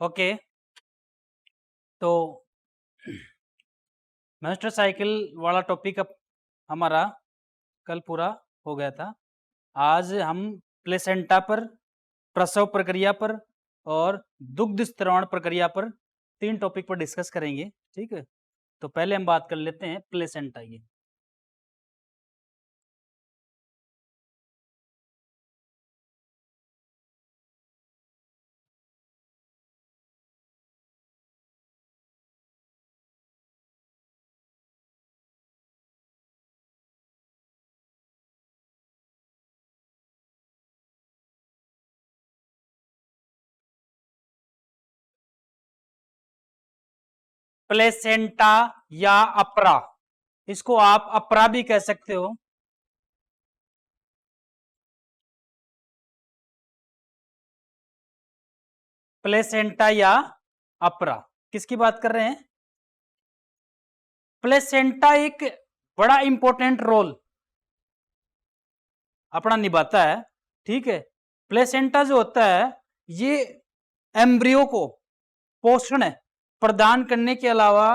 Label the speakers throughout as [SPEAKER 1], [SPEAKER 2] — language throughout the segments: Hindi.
[SPEAKER 1] ओके, तो मेंस्ट्रुअल साइकिल वाला टॉपिक अब हमारा कल पूरा हो गया था। आज हम प्लेसेंटा पर, प्रसव प्रक्रिया पर और दुग्ध स्त्रावण प्रक्रिया पर 3 टॉपिक पर डिस्कस करेंगे। ठीक है, तो पहले हम बात कर लेते हैं प्लेसेंटा की। प्लेसेंटा या अपरा, इसको आप अपरा भी कह सकते हो। प्लेसेंटा या अपरा, किसकी बात कर रहे हैं? प्लेसेंटा एक बड़ा इंपॉर्टेंट रोल अपना निभाता है। ठीक है, प्लेसेंटा जो होता है ये एम्ब्रियो को पोषण प्रदान करने के अलावा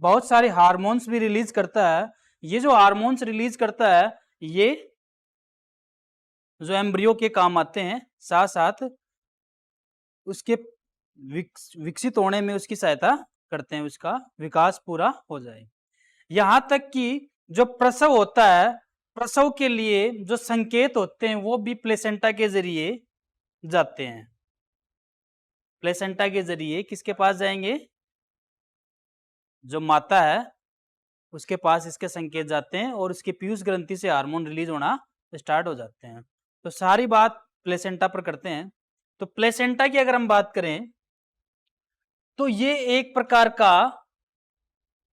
[SPEAKER 1] बहुत सारे हार्मोन्स भी रिलीज करता है। ये जो हार्मोन्स रिलीज करता है ये जो एम्ब्रियो के काम आते हैं, साथ साथ उसके विकसित होने में उसकी सहायता करते हैं, उसका विकास पूरा हो जाए। यहां तक कि जो प्रसव होता है, प्रसव के लिए जो संकेत होते हैं वो भी प्लेसेंटा के जरिए जाते हैं। प्लेसेंटा के जरिए किसके पास जाएंगे? जो माता है उसके पास इसके संकेत जाते हैं और उसकी पीयूष ग्रंथि से हार्मोन रिलीज होना स्टार्ट हो जाते हैं। तो सारी बात प्लेसेंटा पर करते हैं। तो प्लेसेंटा की अगर हम बात करें तो ये एक प्रकार का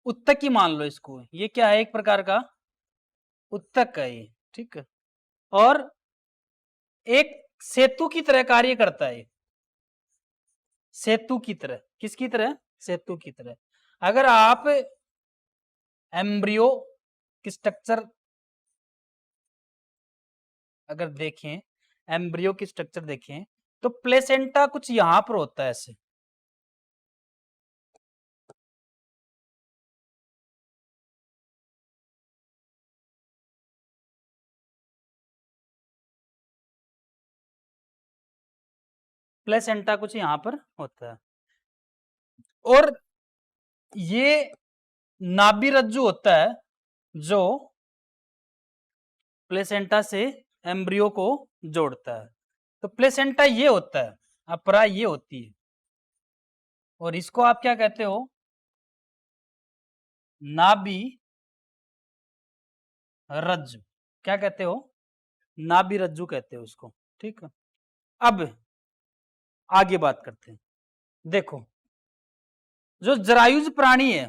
[SPEAKER 1] उत्तक ही मान लो इसको। ये क्या है? एक प्रकार का उत्तक है ये। ठीक है, और एक सेतु की तरह कार्य करता है। सेतु की तरह, किसकी तरह? सेतु की तरह। अगर आप एम्ब्रियो की स्ट्रक्चर अगर देखें, एम्ब्रियो की स्ट्रक्चर देखें तो प्लेसेंटा कुछ यहां पर होता है ऐसे। प्लेसेंटा कुछ यहां पर होता है और ये नाभि रज्जु होता है जो प्लेसेंटा से एम्ब्रियो को जोड़ता है। तो प्लेसेंटा ये होता है, अपरा ये होती है, और इसको आप क्या कहते हो? नाभि रज्जु। क्या कहते हो? नाभि रज्जु कहते हो उसको। ठीक है, अब आगे बात करते हैं। देखो, जो जरायुज प्राणी है,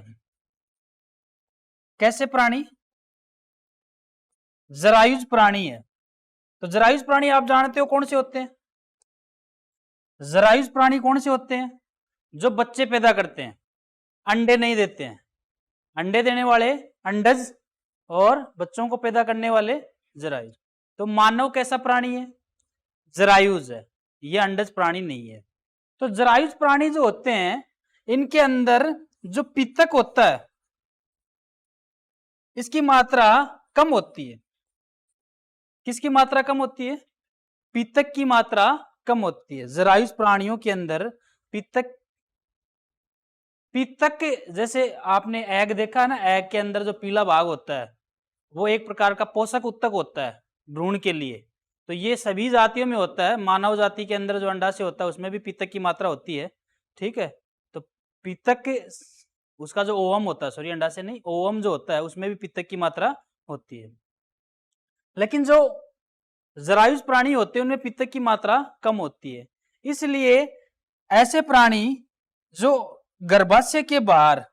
[SPEAKER 1] कैसे प्राणी? जरायुज प्राणी है। तो जरायुज प्राणी आप जानते हो कौन से होते हैं? जरायुज प्राणी कौन से होते हैं? जो बच्चे पैदा करते हैं, अंडे नहीं देते हैं। अंडे देने वाले अंडज और बच्चों को पैदा करने वाले जरायुज। तो मानव कैसा प्राणी है? जरायुज है, ये अंडज प्राणी नहीं है। तो जरायुज प्राणी जो होते हैं इनके अंदर जो पित्तक होता है इसकी मात्रा कम होती है। किसकी मात्रा कम होती है? पित्तक की मात्रा कम होती है। जरायुज प्राणियों के अंदर पित्तक जैसे आपने एग देखा है ना, एग के अंदर जो पीला भाग होता है वो एक प्रकार का पोषक उत्तक होता है भ्रूण के लिए। तो ये सभी जातियों में होता है। मानव जाति के अंदर जो अंडाशय होता है उसमें भी पित्तक की मात्रा होती है। ठीक है, तो पित्तक उसका जो ओवम होता है, सॉरी अंडाशय नहीं, ओवम जो होता है उसमें भी पित्तक की मात्रा होती है। लेकिन जो जरायुज प्राणी होते हैं उनमें पित्तक की मात्रा कम होती है। इसलिए ऐसे प्राणी जो गर्भाशय के बाहर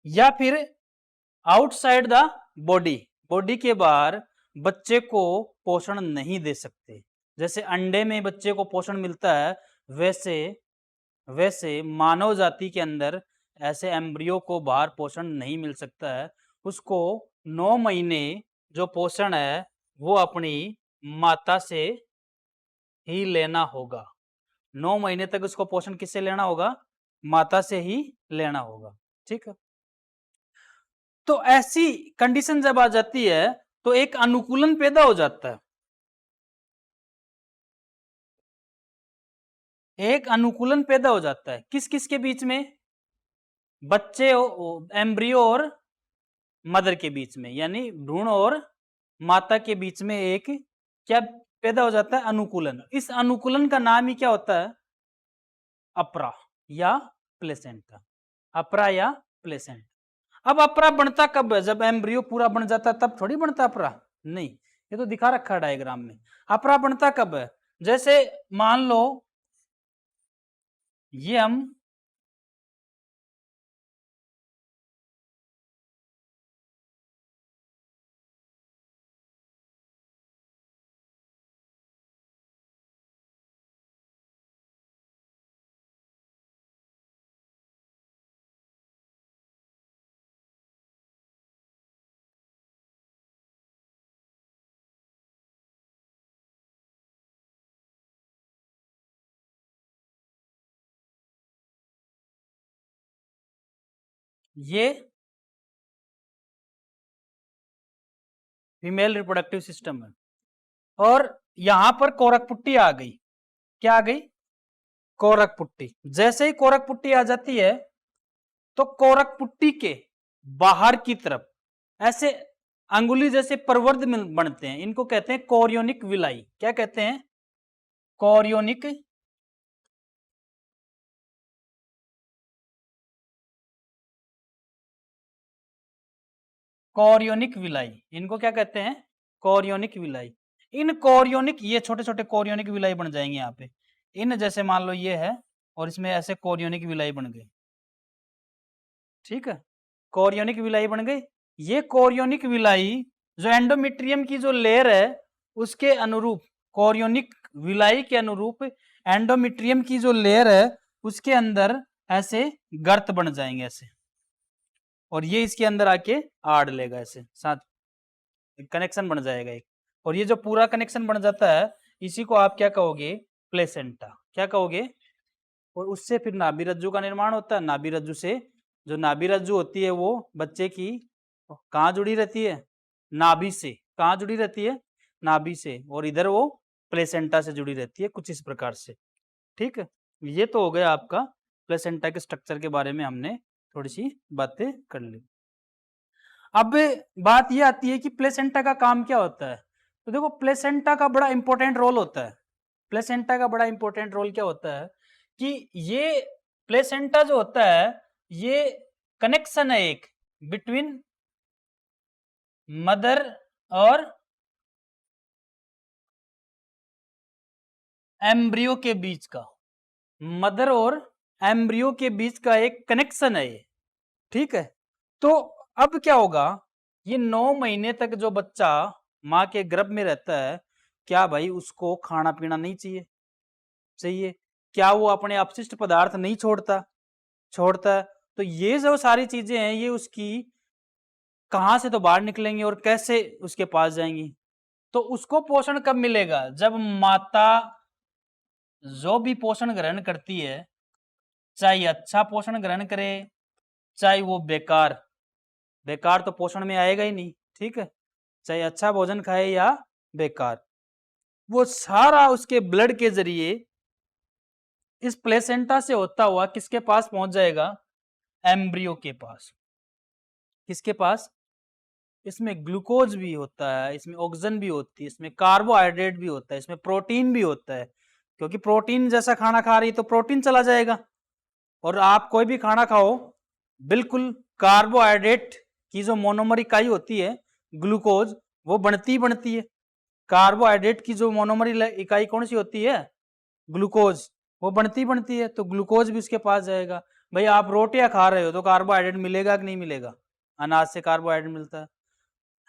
[SPEAKER 1] या फिर आउटसाइड द बॉडी के बाहर बच्चे को पोषण नहीं दे सकते। जैसे अंडे में बच्चे को पोषण मिलता है, वैसे मानव जाति के अंदर ऐसे एम्ब्रियो को बाहर पोषण नहीं मिल सकता है। उसको 9 महीने जो पोषण है वो अपनी माता से ही लेना होगा। 9 महीने तक उसको पोषण किससे लेना होगा? माता से ही लेना होगा। ठीक है, तो ऐसी कंडीशन जब आ जाती है तो एक अनुकूलन पैदा हो जाता है। एक अनुकूलन पैदा हो जाता है किस किस के बीच में? बच्चे एम्ब्रियो और मदर के बीच में, यानी भ्रूण और माता के बीच में एक क्या पैदा हो जाता है? अनुकूलन। इस अनुकूलन का नाम ही क्या होता है? अपरा या प्लेसेंटा। अपरा या प्लेसेंटा। अब अपरा बनता कब है? जब एम्ब्रियो पूरा बन जाता है तब थोड़ी बनता अपरा, नहीं, ये तो दिखा रखा है डायग्राम में। अपरा बनता कब है? जैसे मान लो ये हम ये फीमेल रिप्रोडक्टिव सिस्टम है और यहां पर कोरक पुट्टी आ गई। क्या आ गई? कोरक पुट्टी। जैसे ही कोरक पुट्टी आ जाती है तो कोरक पुट्टी के बाहर की तरफ ऐसे अंगुली जैसे प्रवर्ध बनते हैं, इनको कहते हैं कोरियोनिक विलाई। क्या कहते हैं? Chorionic chorionic villi. इनको क्या कहते हैं? Chorionic villi. इन कोरियोनिक, ये छोटे छोटे कोरियोनिक विलाई बन जाएंगे यहाँ पे। इन जैसे मान लो ये है और इसमें ऐसे कोरियोनिक विलाई बन गई। ठीक है, कोरियोनिक विलाई बन गई। ये कोरियोनिक विलाई जो एंडोमेट्रियम की जो लेयर है उसके अनुरूप, कोरियोनिक विलाई के अनुरूप एंडोमेट्रियम की जो लेयर है उसके अंदर ऐसे गर्त बन जाएंगे ऐसे, और ये इसके अंदर आके आड़ लेगा ऐसे, साथ कनेक्शन बन जाएगा एक। और ये जो पूरा कनेक्शन बन जाता है इसी को आप क्या कहोगे? प्लेसेंटा। क्या कहोगे? और उससे फिर नाभि रज्जु का निर्माण होता है। नाभि रज्जु से, जो नाभि रज्जु होती है वो बच्चे की कहाँ जुड़ी रहती है? नाभि से। कहाँ जुड़ी रहती है? नाभि से। और इधर वो प्लेसेंटा से जुड़ी रहती है कुछ इस प्रकार से। ठीक है, ये तो हो गया आपका प्लेसेंटा के स्ट्रक्चर के बारे में हमने थोड़ी सी बातें कर ली। अब बात ये आती है कि प्लेसेंटा का काम क्या होता है। तो देखो प्लेसेंटा का बड़ा इंपॉर्टेंट रोल होता है। प्लेसेंटा का बड़ा इंपॉर्टेंट रोल क्या होता है कि ये प्लेसेंटा जो होता है ये कनेक्शन है एक बिटवीन मदर और एम्ब्रियो के बीच का। मदर और एम्ब्रियो के बीच का एक कनेक्शन है ये। ठीक है, तो अब क्या होगा? ये 9 महीने तक जो बच्चा माँ के गर्भ में रहता है, क्या भाई उसको खाना पीना नहीं चाहिए? चाहिए। क्या वो अपने अपशिष्ट पदार्थ नहीं छोड़ता? छोड़ता है। तो ये जो सारी चीजें हैं ये उसकी कहाँ से तो बाहर निकलेंगी और कैसे उसके पास जाएंगी? तो उसको पोषण कब मिलेगा? जब माता जो भी पोषण ग्रहण करती है, चाहे अच्छा पोषण ग्रहण करे चाहे वो बेकार, बेकार तो पोषण में आएगा ही नहीं। ठीक है, चाहे अच्छा भोजन खाए या बेकार, वो सारा उसके ब्लड के जरिए इस प्लेसेंटा से होता हुआ किसके पास पहुंच जाएगा? एम्ब्रियो के पास। किसके पास? इसमें ग्लूकोज भी होता है, इसमें ऑक्सीजन भी होती है, इसमें कार्बोहाइड्रेट भी होता है, इसमें प्रोटीन भी होता है, क्योंकि प्रोटीन जैसा खाना खा रही तो प्रोटीन चला जाएगा। और आप कोई भी खाना खाओ, बिल्कुल कार्बोहाइड्रेट की जो मोनोमर इकाई होती है ग्लूकोज, वो बनती है। कार्बोहाइड्रेट की जो मोनोमर इकाई कौन सी होती है? ग्लूकोज। वो बनती है, तो ग्लूकोज भी उसके पास जाएगा। भाई आप रोटियां खा रहे हो तो कार्बोहाइड्रेट मिलेगा कि नहीं मिलेगा? अनाज से कार्बोहाइड्रेट मिलता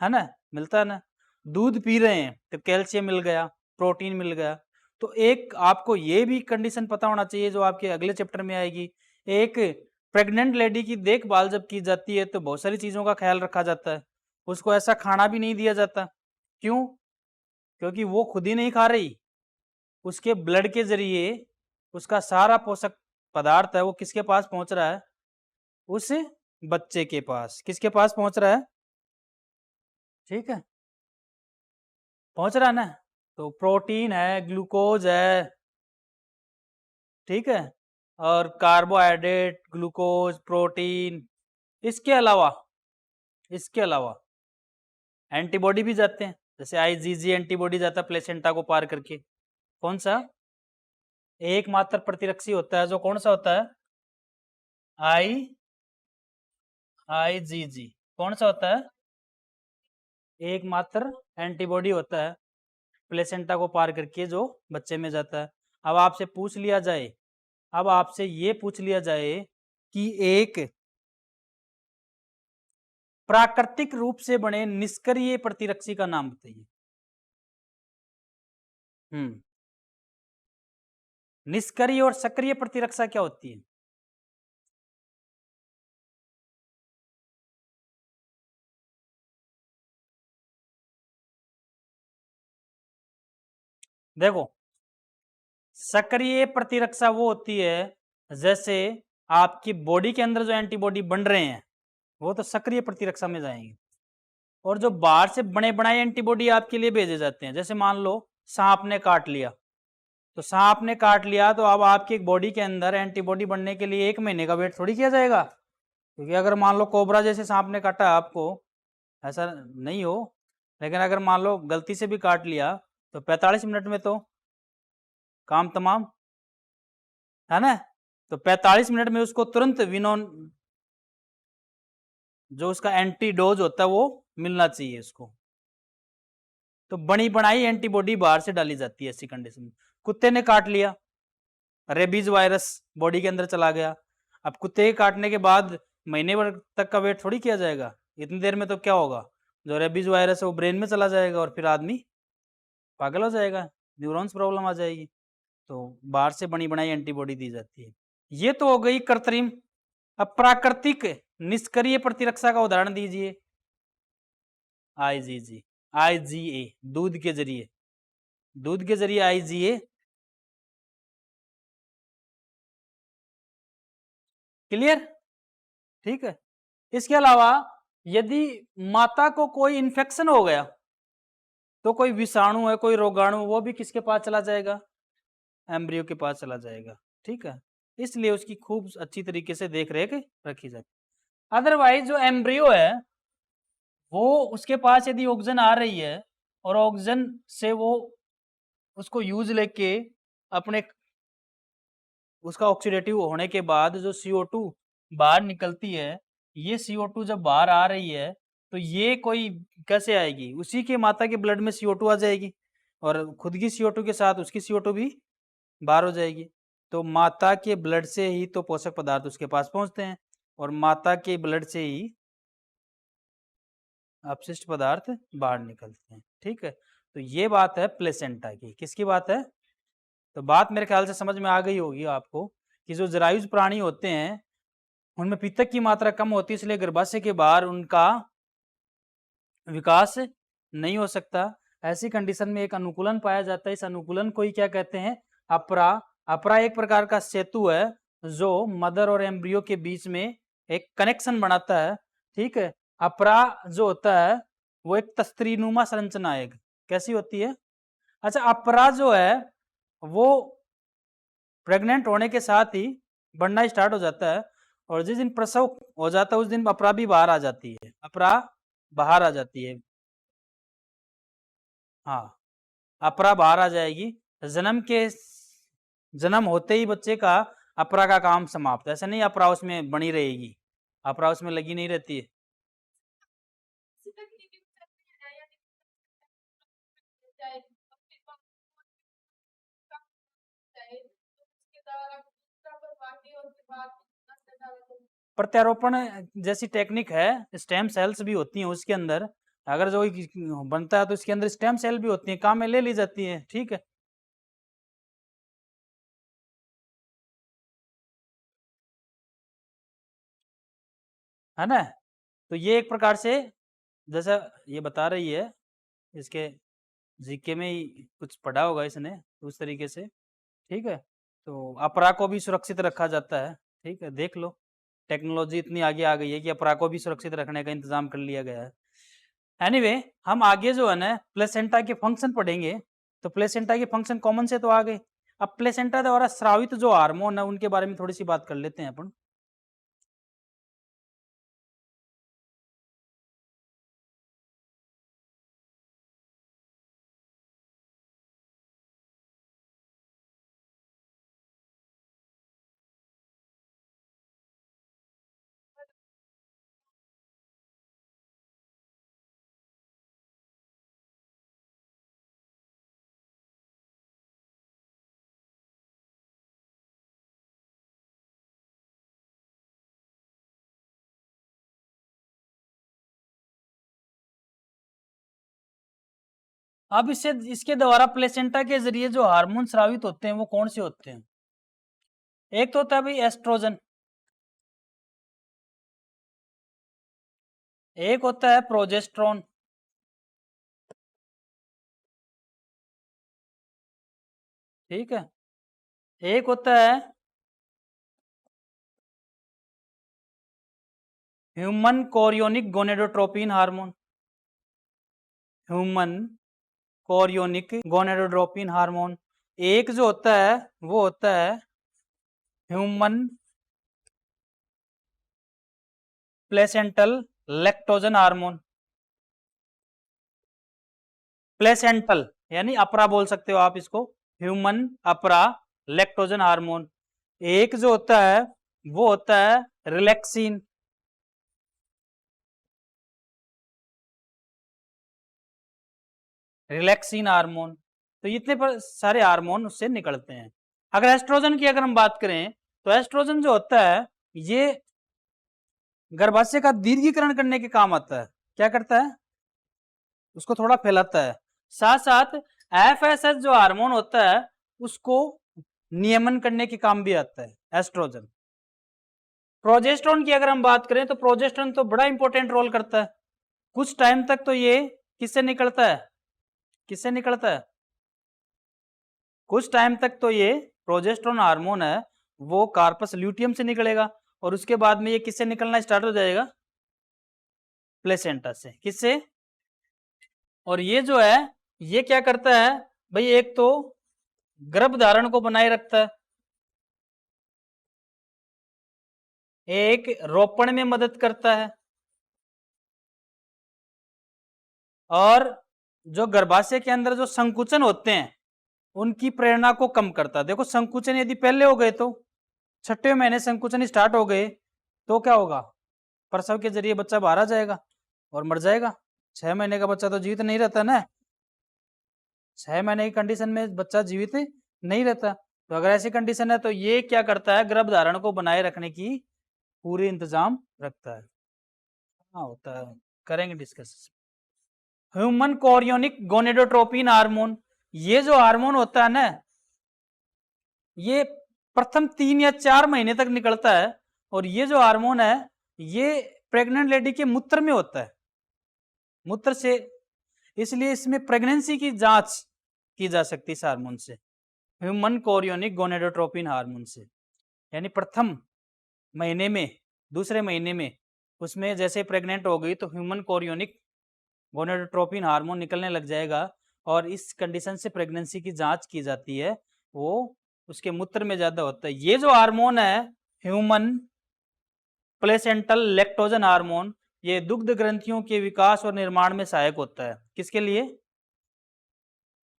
[SPEAKER 1] है ना? मिलता है ना? दूध पी रहे हैं तो कैल्शियम मिल गया, प्रोटीन मिल गया। तो एक आपको ये भी कंडीशन पता होना चाहिए जो आपके अगले चैप्टर में आएगी। एक प्रेग्नेंट लेडी की देखभाल जब की जाती है तो बहुत सारी चीजों का ख्याल रखा जाता है। उसको ऐसा खाना भी नहीं दिया जाता। क्यों? क्योंकि वो खुद ही नहीं खा रही, उसके ब्लड के जरिए उसका सारा पोषक पदार्थ है वो किसके पास पहुंच रहा है? उस बच्चे के पास। किसके पास पहुंच रहा है? ठीक है, पहुंच रहा है ना? तो प्रोटीन है, ग्लूकोज है, ठीक है, और कार्बोहाइड्रेट, ग्लूकोज, प्रोटीन, इसके अलावा एंटीबॉडी भी जाते हैं, जैसे आईजीजी एंटीबॉडी जाता है प्लेसेंटा को पार करके। कौन सा? एकमात्र प्रतिरक्षी होता है जो कौन सा होता है? आईजीजी। कौन सा होता है? एकमात्र एंटीबॉडी होता है प्लेसेंटा को पार करके जो बच्चे में जाता है। अब आपसे ये पूछ लिया जाए कि एक प्राकृतिक रूप से बने निष्क्रिय प्रतिरक्षी का नाम बताइए। निष्क्रिय और सक्रिय प्रतिरक्षा क्या होती है? देखो, सक्रिय प्रतिरक्षा वो होती है जैसे आपकी बॉडी के अंदर जो एंटीबॉडी बन रहे हैं वो तो सक्रिय प्रतिरक्षा में जाएंगे, और जो बाहर से बने बनाए एंटीबॉडी आपके लिए भेजे जाते हैं, जैसे मान लो सांप ने काट लिया, तो सांप ने काट लिया तो अब आपकी बॉडी के अंदर एंटीबॉडी बनने के लिए 1 महीने का वेट थोड़ी किया जाएगा, क्योंकि अगर मान लो कोबरा जैसे सांप ने काटा आपको, ऐसा नहीं हो, लेकिन अगर मान लो गलती से भी काट लिया तो 45 मिनट में तो काम तमाम, है ना? तो 45 मिनट में उसको तुरंत विनोन जो उसका एंटीडोज होता है वो मिलना चाहिए उसको, तो बनी बनाई एंटीबॉडी बाहर से डाली जाती है ऐसी कंडीशन में। कुत्ते ने काट लिया, रेबीज वायरस बॉडी के अंदर चला गया, अब कुत्ते के काटने के बाद महीने भर तक का वेट थोड़ी किया जाएगा, इतनी देर में तो क्या होगा, जो रेबीज वायरस है वो ब्रेन में चला जाएगा और फिर आदमी पागल हो जाएगा, न्यूरॉन्स प्रॉब्लम आ जाएगी। तो बाहर से बनी बनाई एंटीबॉडी दी जाती है। ये तो हो गई कृत्रिम। अब प्राकृतिक निष्क्रिय प्रतिरक्षा का उदाहरण दीजिए। आईजीजी, आईजीए, दूध के जरिए आईजीए। क्लियर? ठीक है। इसके अलावा यदि माता को कोई इन्फेक्शन हो गया तो कोई विषाणु है, कोई रोगाणु, वो भी किसके पास चला जाएगा? एम्ब्रियो के पास चला जाएगा। ठीक है, इसलिए उसकी खूब अच्छी तरीके से देख रेख रखी जाती। अदरवाइज जो एम्ब्रियो है वो उसके पास यदि ऑक्सीजन आ रही है और ऑक्सीजन से वो उसको यूज लेके अपने उसका ऑक्सीडेटिव होने के बाद जो CO2 बाहर निकलती है, ये CO2 जब बाहर आ रही है तो ये कोई कैसे आएगी? उसी के माता के ब्लड में CO2 आ जाएगी और खुद की CO2 के साथ उसकी CO2 भी बाहर हो जाएगी। तो माता के ब्लड से ही तो पोषक पदार्थ उसके पास पहुंचते हैं और माता के ब्लड से ही अपशिष्ट पदार्थ बाहर निकलते हैं। ठीक है, तो ये बात है प्लेसेंटा की। किसकी बात है? तो बात मेरे ख्याल से समझ में आ गई होगी आपको कि जो जरायुज प्राणी होते हैं उनमें पित्तक की मात्रा कम होती है, इसलिए गर्भाशय के बाहर उनका विकास नहीं हो सकता। ऐसी कंडीशन में एक अनुकूलन पाया जाता है, इस अनुकूलन को ही क्या कहते हैं? अपरा। अपरा एक प्रकार का सेतु है जो मदर और एम्ब्रियो के बीच में एक कनेक्शन बनाता है। ठीक है, अपरा जो होता है वो एक तस्त्रीनुमा संरचना है। कैसी होती है? अच्छा, अपरा जो है वो प्रेग्नेंट होने के साथ ही बढ़ना स्टार्ट हो जाता है और जिस दिन प्रसव हो जाता है उस दिन अपरा भी बाहर आ जाती है। अपरा बाहर आ जाती है। हाँ, अपरा बाहर आ जाएगी। जन्म होते ही बच्चे का अपरा का काम समाप्त। ऐसा नहीं अपरा उसमें बनी रहेगी, अपरा उसमें लगी नहीं रहती है। प्रत्यारोपण जैसी टेक्निक है, स्टेम सेल्स भी होती हैं उसके अंदर। अगर जो बनता है तो इसके अंदर स्टेम सेल भी होती हैं, काम में ले ली जाती है। ठीक है ना? तो ये एक प्रकार से जैसा ये बता रही है, इसके जीके में ही कुछ पढ़ा होगा इसने उस तरीके से। ठीक है, तो अपरा को भी सुरक्षित रखा जाता है। ठीक है, देख लो टेक्नोलॉजी इतनी आगे आ गई है कि अपरा को भी सुरक्षित रखने का इंतजाम कर लिया गया है। एनीवे हम आगे जो है ना प्लेसेंटा के फंक्शन पढ़ेंगे। तो प्लेसेंटा के फंक्शन कॉमन से तो आ गए। अब प्लेसेंटा द्वारा स्रावित जो हार्मोन है उनके बारे में थोड़ी सी बात कर लेते हैं अपन। अब इससे इसके द्वारा प्लेसेंटा के जरिए जो हार्मोन स्रावित होते हैं वो कौन से होते हैं? एक तो होता है भाई एस्ट्रोजन, एक होता है प्रोजेस्ट्रॉन, ठीक है, एक होता है human chorionic gonadotropin hormone, human chorionic gonadotropin hormone. एक जो होता है वो होता है human placental lactogen hormone. Placental यानी अपरा बोल सकते हो आप इसको, ह्यूमन अपरा लैक्टोजन हार्मोन। एक जो होता है वो होता है रिलैक्सिन, रिलैक्सिन हार्मोन। तो इतने पर सारे हार्मोन उससे निकलते हैं। अगर एस्ट्रोजन की अगर हम बात करें तो एस्ट्रोजन जो होता है ये गर्भाशय का दीर्घीकरण करने के काम आता है। क्या करता है? उसको थोड़ा फैलाता है। साथ साथ एफएसएच जो हार्मोन होता है उसको नियमन करने के काम भी आता है एस्ट्रोजन। प्रोजेस्टेरोन की अगर हम बात करें तो प्रोजेस्टेरोन तो बड़ा इंपॉर्टेंट रोल करता है। कुछ टाइम तक तो ये किससे निकलता है? किससे निकलता है? कुछ टाइम तक तो ये प्रोजेस्टेरोन हार्मोन है वो कार्पस ल्यूटियम से निकलेगा और उसके बाद में ये किससे निकलना स्टार्ट हो जाएगा? प्लेसेंटा से। किससे? और ये जो है ये क्या करता है भाई? एक तो गर्भ धारण को बनाए रखता है, एक रोपण में मदद करता है और जो गर्भाशय के अंदर जो संकुचन होते हैं उनकी प्रेरणा को कम करता है। देखो संकुचन यदि पहले हो गए तो छठे महीने संकुचन स्टार्ट हो गए तो क्या होगा? प्रसव के जरिए बच्चा बाहर आ जाएगा और मर जाएगा। 6 महीने का बच्चा तो जीवित नहीं रहता ना, 6 महीने की कंडीशन में बच्चा जीवित नहीं रहता। तो अगर ऐसी कंडीशन है तो ये क्या करता है? गर्भ धारण को बनाए रखने की पूरी इंतजाम रखता है। हाँ होता है, करेंगे discuss. Human chorionic gonadotropin hormone, ये जो हार्मोन होता है ना ये प्रथम 3 या 4 महीने तक निकलता है और ये जो हार्मोन है ये प्रेग्नेंट लेडी के मूत्र में होता है, मूत्र से, इसलिए इसमें प्रेगनेंसी की जांच की जा सकती है इस हार्मोन से, ह्यूमन कोरियोनिक गोनेडोट्रोपिन हार्मोन से। यानी प्रथम महीने में, दूसरे महीने में उसमें जैसे प्रेग्नेंट हो गई तो ह्यूमन कोरियोनिक गोनेडोट्रोपिन हार्मोन निकलने लग जाएगा और इस कंडीशन से प्रेगनेंसी की जांच की जाती है, वो उसके मूत्र में ज्यादा होता है। ये जो हार्मोन है ह्यूमन प्लेसेंटल लैक्टोजन हार्मोन ये दुग्ध ग्रंथियों के विकास और निर्माण में सहायक होता है। किसके लिए?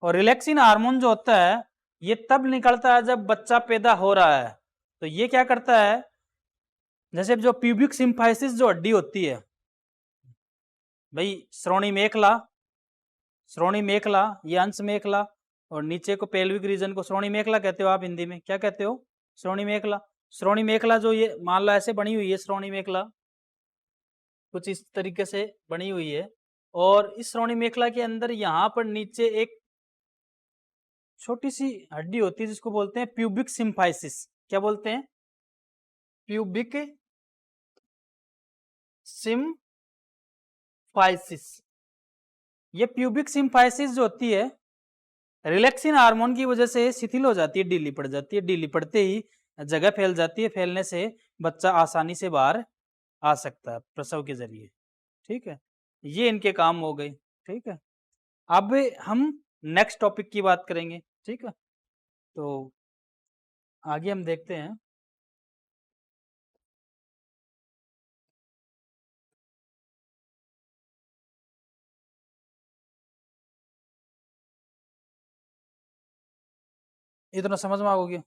[SPEAKER 1] और रिलैक्सिन हार्मोन जो होता है ये तब निकलता है जब बच्चा पैदा हो रहा है। तो ये क्या करता है? जैसे जो प्यूबिक सिम्फाइसिस जो हड्डी होती है भाई, श्रोणी मेखला, श्रोणी मेखला, ये अंश मेखला और नीचे को पेल्विक रीजन को श्रोणी मेखला कहते हो आप हिंदी में। क्या कहते हो? श्रोणी मेखला। श्रोणी मेखला जो ये मान लो ऐसे बनी हुई है, श्रोणी मेखला कुछ इस तरीके से बनी हुई है और इस श्रोणी मेखला के अंदर यहाँ पर नीचे एक छोटी सी हड्डी होती है जिसको बोलते हैं प्यूबिक सिम्फाइसिस। क्या बोलते हैं? Pubic symphysis. ये प्यूबिक सिम्फाइसिस जो होती है रिलैक्सिन हार्मोन की वजह से शिथिल हो जाती है, ढीली पड़ जाती है, ढीली पड़ते ही जगह फैल जाती है, फैलने से बच्चा आसानी से बाहर आ सकता है प्रसव के जरिए। ठीक है, ये इनके काम हो गए। ठीक है, अब हम नेक्स्ट टॉपिक की बात करेंगे। ठीक है, तो आगे हम देखते हैं। इतना समझ में आओगे?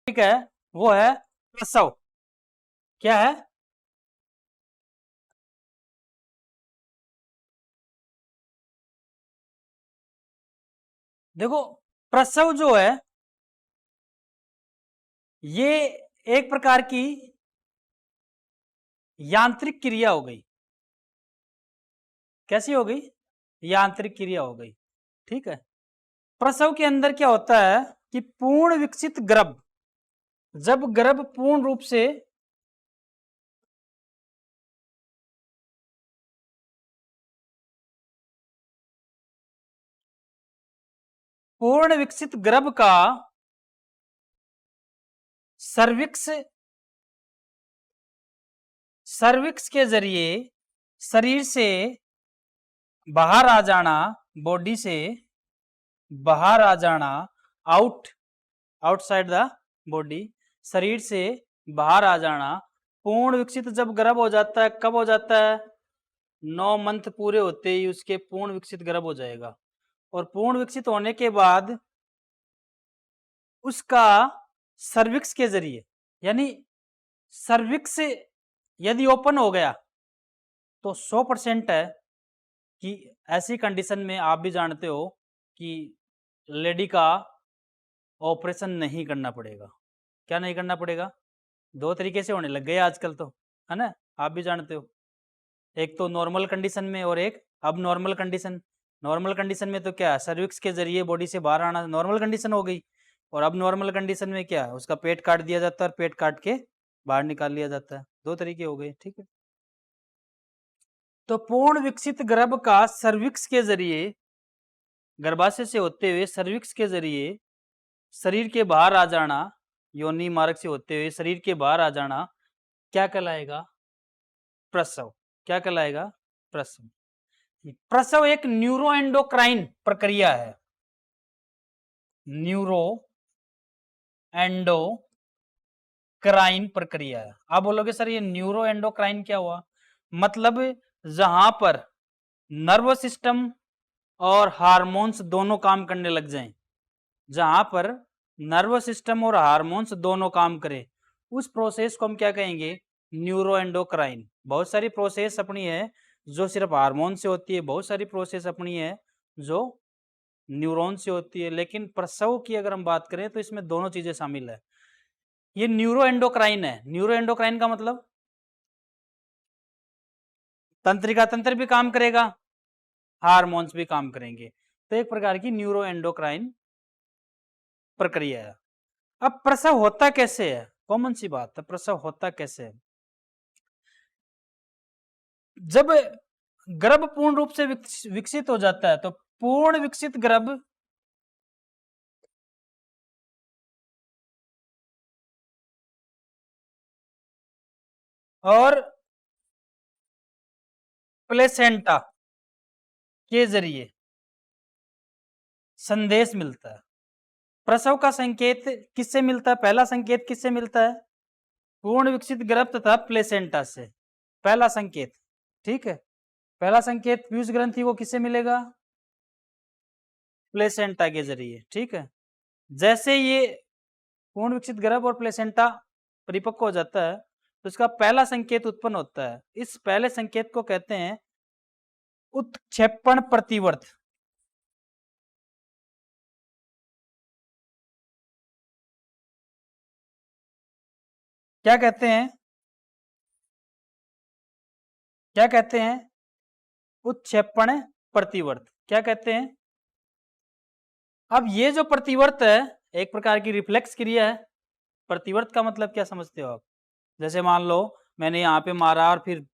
[SPEAKER 1] ठीक है, वो है प्रसव। क्या है? देखो, प्रसव जो है ये एक प्रकार की यांत्रिक क्रिया हो गई। कैसी हो गई? यांत्रिक क्रिया हो गई। ठीक है, प्रसव के अंदर क्या होता है कि पूर्ण विकसित गर्भ, जब गर्भ पूर्ण रूप से पूर्ण विकसित गर्भ का सर्विक्स सर्विक्स के जरिए शरीर से बाहर आ जाना, बॉडी से बाहर आ जाना, आउटसाइड द बॉडी, शरीर से बाहर आ जाना, पूर्ण विकसित जब गर्भ हो जाता है, कब हो जाता है? 9 मंथ पूरे होते ही उसके पूर्ण विकसित गर्भ हो जाएगा। और पूर्ण विकसित होने के बाद उसका सर्विक्स के जरिए, यानी सर्विक्स यदि ओपन हो गया तो 100% है कि ऐसी कंडीशन में आप भी जानते हो कि लेडी का ऑपरेशन नहीं करना पड़ेगा। क्या नहीं करना पड़ेगा? दो तरीके से होने लग गए आजकल तो, है ना? आप भी जानते हो, एक तो नॉर्मल कंडीशन में और एक अब नॉर्मल कंडीशन। नॉर्मल कंडीशन में तो क्या, सर्विक्स के जरिए बॉडी से बाहर आना नॉर्मल कंडीशन हो गई। और अब नॉर्मल कंडीशन में क्या, उसका पेट काट दिया जाता है और पेट काट के बाहर निकाल लिया जाता है। दो तरीके हो गए। ठीक है, तो पूर्ण विकसित गर्भ का सर्विक्स के जरिए, गर्भाशय से होते हुए सर्विक्स के जरिए शरीर के बाहर आ जाना, योनि मार्ग से होते हुए शरीर के बाहर आ जाना, क्या कहलाएगा? प्रसव। क्या कहलाएगा? प्रसव। प्रसव एक न्यूरो एंडोक्राइन प्रक्रिया है। न्यूरो एंडोक्राइन प्रक्रिया है। आप बोलोगे सर ये न्यूरो एंडोक्राइन क्या हुआ? मतलब जहां पर नर्वस सिस्टम और हार्मोन्स दोनों काम करने लग जाएं, जहां पर नर्वस सिस्टम और हार्मोन्स दोनों काम करें, उस प्रोसेस को हम क्या कहेंगे? Neuro endocrine. बहुत सारी प्रोसेस अपनी है जो सिर्फ हार्मोन से होती है, बहुत सारी प्रोसेस अपनी है जो न्यूरॉन से होती है, लेकिन प्रसव की अगर हम बात करें तो इसमें दोनों चीजें शामिल है। ये न्यूरो एंडोक्राइन है। न्यूरो एंडोक्राइन का मतलब तंत्रिका तंत्र भी काम करेगा, हार्मोन्स भी काम करेंगे, तो एक प्रकार की न्यूरो एंडोक्राइन प्रक्रिया है। अब प्रसव होता कैसे है? कॉमन सी बात है, प्रसव होता कैसे है? जब गर्भ पूर्ण रूप से विकसित हो जाता है, तो पूर्ण विकसित गर्भ और प्लेसेंटा के जरिए संदेश मिलता है। प्रसव का संकेत किससे मिलता है? पहला संकेत किससे मिलता है? पूर्ण विकसित गर्भ तथा प्लेसेंटा से, पहला संकेत। ठीक है, पहला संकेत पीयूष ग्रंथि को किससे मिलेगा? प्लेसेंटा के जरिए। ठीक है, जैसे ये पूर्ण विकसित गर्भ और प्लेसेंटा परिपक्व हो जाता है तो इसका पहला संकेत उत्पन्न होता है। इस पहले संकेत को कहते हैं उत्क्षेपण प्रतिवर्त। क्या कहते हैं? क्या कहते हैं? उत्क्षेपण प्रतिवर्त क्या कहते हैं? अब ये जो प्रतिवर्त है एक प्रकार की रिफ्लेक्स क्रिया है। प्रतिवर्त का मतलब क्या समझते हो आप? जैसे मान लो मैंने यहाँ पे मारा और फिर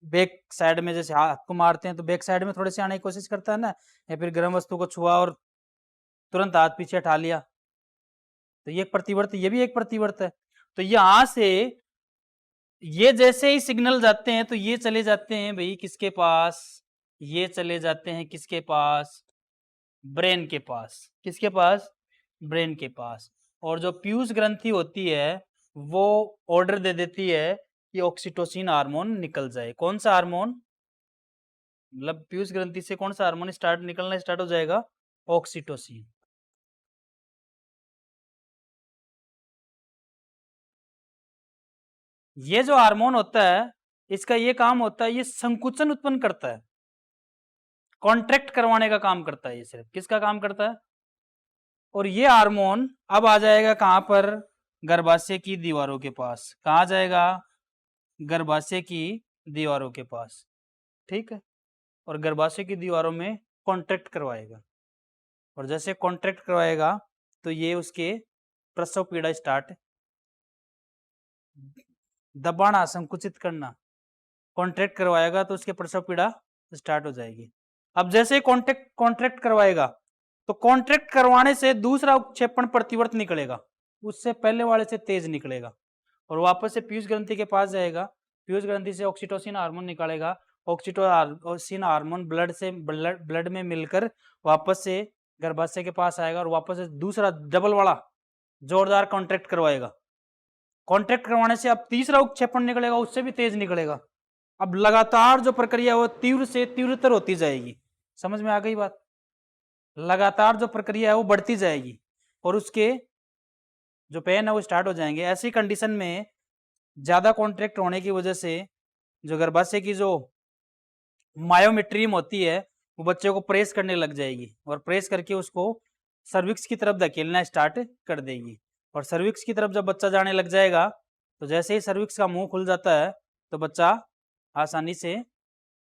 [SPEAKER 1] बैक साइड में, जैसे हाथ को मारते हैं तो बैक साइड में थोड़े से आने की कोशिश करता है ना, या फिर गर्म वस्तु को छुआ और तुरंत हाथ पीछे हटा लिया, तो ये एक प्रतिवर्त, ये भी एक प्रतिवर्त है। तो यहां से ये जैसे ही सिग्नल जाते हैं तो ये चले जाते हैं भाई किसके पास? ये चले जाते हैं किसके पास? ब्रेन के पास। किसके पास? ब्रेन के पास। और जो पीयूष ग्रंथि होती है वो ऑर्डर दे देती है कि ऑक्सीटोसिन हार्मोन निकल जाए। कौन सा हार्मोन? मतलब पीयूष ग्रंथि से कौन सा हार्मोन निकलना स्टार्ट हो जाएगा? ऑक्सीटोसिन। ये जो हार्मोन होता है इसका ये काम होता है, ये संकुचन उत्पन्न करता है, कॉन्ट्रैक्ट करवाने का काम करता है। ये सिर्फ किसका काम करता है? और ये हार्मोन अब आ जाएगा कहां पर? गर्भाशय की दीवारों के पास। कहां जाएगा? गर्भाशय की दीवारों के पास। ठीक है, और गर्भाशय की दीवारों में कॉन्ट्रैक्ट करवाएगा, और जैसे कॉन्ट्रैक्ट करवाएगा तो ये उसके प्रसव पीड़ा स्टार्ट, दबाना, संकुचित करना, कॉन्ट्रैक्ट करवाएगा तो उसके प्रसव पीड़ा स्टार्ट हो जाएगी। अब जैसे ही कॉन्ट्रैक्ट करवाएगा तो कॉन्ट्रैक्ट करवाने से दूसरा उत्क्षेपण प्रतिवर्त निकलेगा, उससे पहले वाले से तेज निकलेगा, और वापस से पीयूष ग्रंथि के पास जाएगा। पीयूष ग्रंथि से ऑक्सीटोसिन हार्मोन निकालेगा। ऑक्सीटोसिन हार्मोन ब्लड में मिलकर वापस से गर्भाशय के पास आएगा, और वापस से दूसरा डबल वाला जोरदार कॉन्ट्रैक्ट करवाएगा। कॉन्ट्रैक्ट करवाने से अब तीसरा उत्क्षेपण निकलेगा, उससे भी तेज निकलेगा। अब लगातार जो प्रक्रिया वो तीव्र से तीव्रतर होती जाएगी। समझ में आ गई बात? लगातार जो प्रक्रिया है वो बढ़ती जाएगी और उसके जो पेन है वो स्टार्ट हो जाएंगे। ऐसी कंडीशन में ज्यादा कॉन्ट्रैक्ट होने की वजह से जो गर्भाशय की जो मायोमेट्रियम होती है वो बच्चे को प्रेस करने लग जाएगी, और प्रेस करके उसको सर्विक्स की तरफ धकेलना स्टार्ट कर देगी। और सर्विक्स की तरफ जब बच्चा जाने लग जाएगा तो जैसे ही सर्विक्स का मुंह खुल जाता है तो बच्चा आसानी से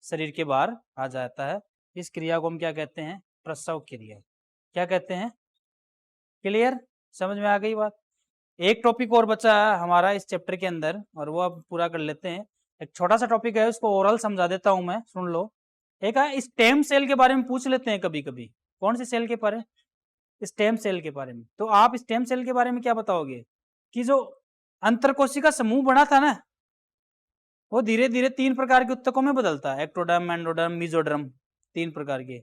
[SPEAKER 1] शरीर के बाहर आ जाता है। इस क्रिया को हम क्या कहते हैं? प्रसव क्रिया। क्या कहते हैं? क्लियर? समझ में आ गई बात? एक टॉपिक और बचा है हमारा इस चैप्टर के अंदर, और वो अब पूरा कर लेते हैं। एक छोटा सा टॉपिक है, उसको ओरल समझा देता हूं मैं, सुन लो। एक है स्टेम सेल के बारे में पूछ लेते हैं कभी कभी। कौन से सेल के बारे? स्टेम सेल के बारे में। तो आप स्टेम सेल के बारे में क्या बताओगे? कि जो अंतरकोशिका समूह बना था ना, वो धीरे धीरे 3 प्रकार के उत्तकों में बदलता है, एक्टोडर्म, एंडोडर्म, मेसोडर्म, 3 प्रकार के।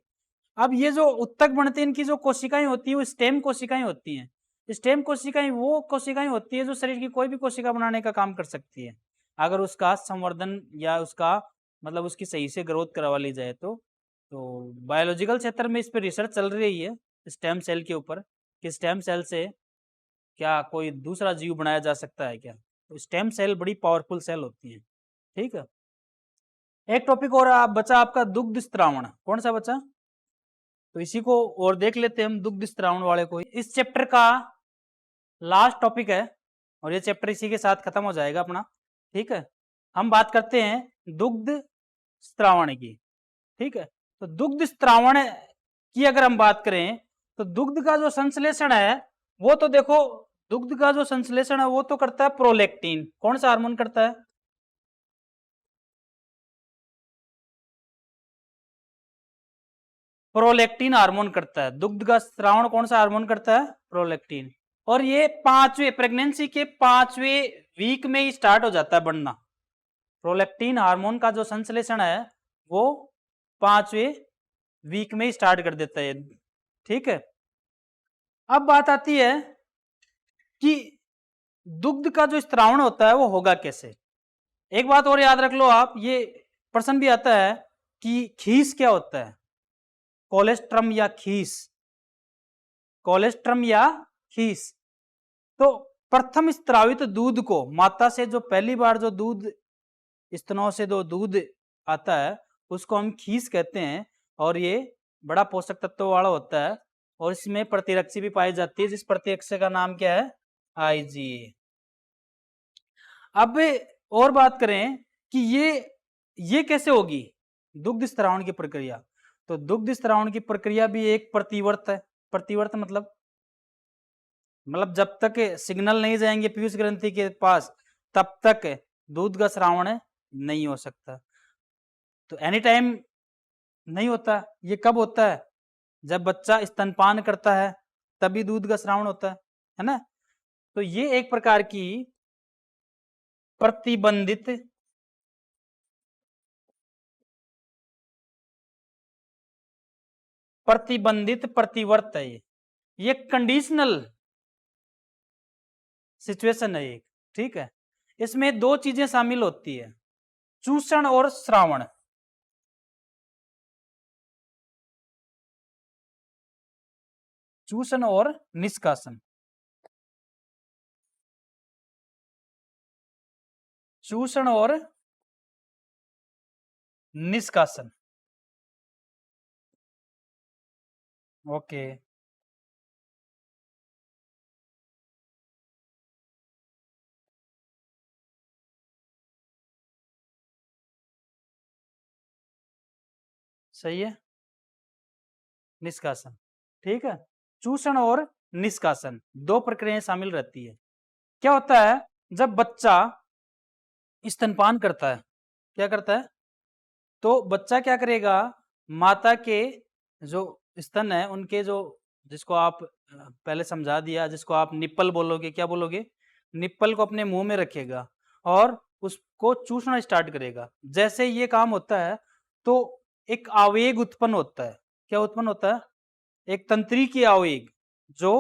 [SPEAKER 1] अब ये जो उत्तक बनते हैं इनकी जो कोशिकाएं होती है वो स्टेम कोशिकाएं होती हैं। स्टेम कोशिकाएं वो कोशिकाएं होती है जो शरीर की कोई भी कोशिका बनाने का काम कर सकती है, अगर उसका संवर्धन या उसका मतलब उसकी सही से ग्रोथ करवा ली जाए तो बायोलॉजिकल क्षेत्र में इस पर रिसर्च चल रही है स्टेम सेल के ऊपर, कि स्टेम सेल से क्या कोई दूसरा जीव बनाया जा सकता है क्या। तो स्टेम सेल बड़ी पावरफुल सेल होती है। ठीक है, एक टॉपिक और बचा आपका दुग्ध स्त्रावण। कौन सा बचा? तो इसी को और देख लेते हैं हम, दुग्ध स्त्रावण वाले को। इस चैप्टर का लास्ट टॉपिक है और ये चैप्टर इसी के साथ खत्म हो जाएगा अपना। ठीक है, हम बात करते हैं दुग्ध स्त्रावण की। ठीक है, तो दुग्ध स्त्रावण की अगर हम बात करें तो दुग्ध का जो संश्लेषण है वो तो देखो, दुग्ध का जो संश्लेषण है वो तो करता है प्रोलैक्टिन। कौन सा हार्मोन करता है? प्रोलैक्टिन हार्मोन करता है। दुग्ध का स्त्रावण कौन सा हार्मोन करता है? प्रोलैक्टिन। और ये प्रेगनेंसी के 5वें वीक में ही स्टार्ट हो जाता है बनना। प्रोलैक्टिन हार्मोन का जो संश्लेषण है वो 5वें वीक में ही स्टार्ट कर देता है। ठीक है, अब बात आती है कि दुग्ध का जो स्त्रावण होता है वो होगा कैसे। एक बात और याद रख लो आप, ये प्रश्न भी आता है कि खीस क्या होता है? कोलेस्ट्रम या खीस? कोलेस्ट्रम या खीस। तो प्रथम स्त्रावित दूध को, माता से जो पहली बार जो दूध, स्तनों से जो दूध आता है उसको हम खीस कहते हैं, और ये बड़ा पोषक तत्व वाला होता है, और इसमें प्रतिरक्षी भी पाई जाती है, जिस प्रतिरक्षी का नाम क्या है? IgA। अब और बात करें कि ये कैसे होगी, दुग्ध स्त्रावण की प्रक्रिया। तो दुग्ध स्त्रावण की प्रक्रिया भी एक प्रतिवर्त है। प्रतिवर्त मतलब जब तक सिग्नल नहीं जाएंगे पीयूष ग्रंथि के पास तब तक दूध का श्रावण नहीं हो सकता। तो एनी टाइम नहीं होता। ये कब होता है? जब बच्चा स्तनपान करता है तभी दूध का श्रावण होता है ना। तो ये एक प्रकार की प्रतिबंधित प्रतिवर्त है। ये कंडीशनल सिचुएशन है एक। ठीक है, इसमें दो चीजें शामिल होती है, चूषण और श्रावण। चूषण और निष्कासन। चूषण और निष्कासन। ओके। सही है, निष्कासन। ठीक है, चूषण और निष्कासन दो प्रक्रियाएं शामिल रहती है। क्या होता है जब बच्चा स्तनपान करता है, क्या करता है? तो बच्चा क्या करेगा, माता के जो स्तन है उनके जो, जिसको आप पहले समझा दिया, जिसको आप निप्पल बोलोगे, क्या बोलोगे? निप्पल को अपने मुंह में रखेगा और उसको चूसना स्टार्ट करेगा। जैसे ये काम होता है तो एक आवेग उत्पन्न होता है। क्या उत्पन्न होता है? एक तंत्रिकीय आवेग जो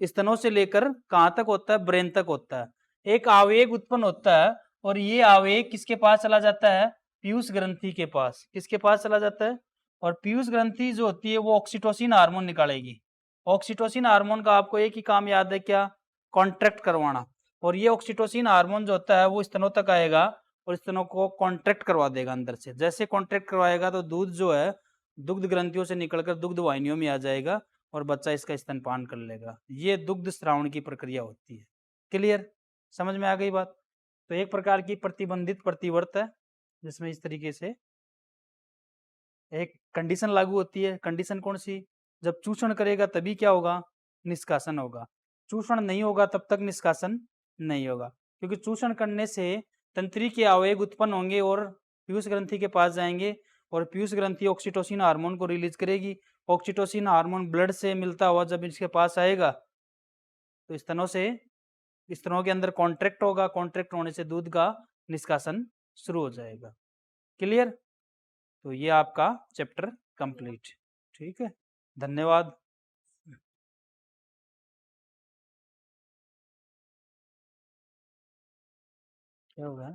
[SPEAKER 1] स्तनों से लेकर कहां तक होता है? ब्रेन तक होता है। एक आवेग उत्पन्न होता है और ये आवेग किसके पास चला जाता है? पीयूष ग्रंथि के पास। किसके पास चला जाता है? और पीयूष ग्रंथि जो होती है वो ऑक्सीटोसिन हार्मोन निकालेगी। ऑक्सीटोसिन हार्मोन का आपको एक ही काम याद है, क्या? कॉन्ट्रैक्ट करवाना। और ये ऑक्सीटोसिन हार्मोन जो होता है वो स्तनों तक आएगा और स्तनों को कॉन्ट्रैक्ट करवा देगा अंदर से। जैसे कॉन्ट्रैक्ट करवाएगा तो दूध जो है दुग्ध ग्रंथियों से निकलकर दुग्ध वाहिनियों में आ जाएगा और बच्चा इसका स्तनपान कर लेगा। ये दुग्ध स्रावण की प्रक्रिया होती है। क्लियर? समझ में आ गई बात? तो एक प्रकार की प्रतिबंधित प्रतिवर्त है जिसमें इस तरीके से एक कंडीशन लागू होती है। कंडीशन कौन सी? जब चूषण करेगा तभी क्या होगा? निष्कासन होगा। चूषण नहीं होगा तब तक निष्कासन नहीं होगा, क्योंकि चूषण करने से तंत्रिकीय आवेग उत्पन्न होंगे और पीयूष ग्रंथि के पास जाएंगे और पीयूष ग्रंथि ऑक्सीटोसिन हार्मोन को रिलीज करेगी। ऑक्सीटोसिन हार्मोन ब्लड से मिलता हुआ जब इसके पास आएगा तो स्तनों के अंदर कॉन्ट्रैक्ट होगा। कॉन्ट्रैक्ट होने से दूध का निष्कासन शुरू हो जाएगा। क्लियर? तो ये आपका चैप्टर कंप्लीट। ठीक है, धन्यवाद। क्या होगा?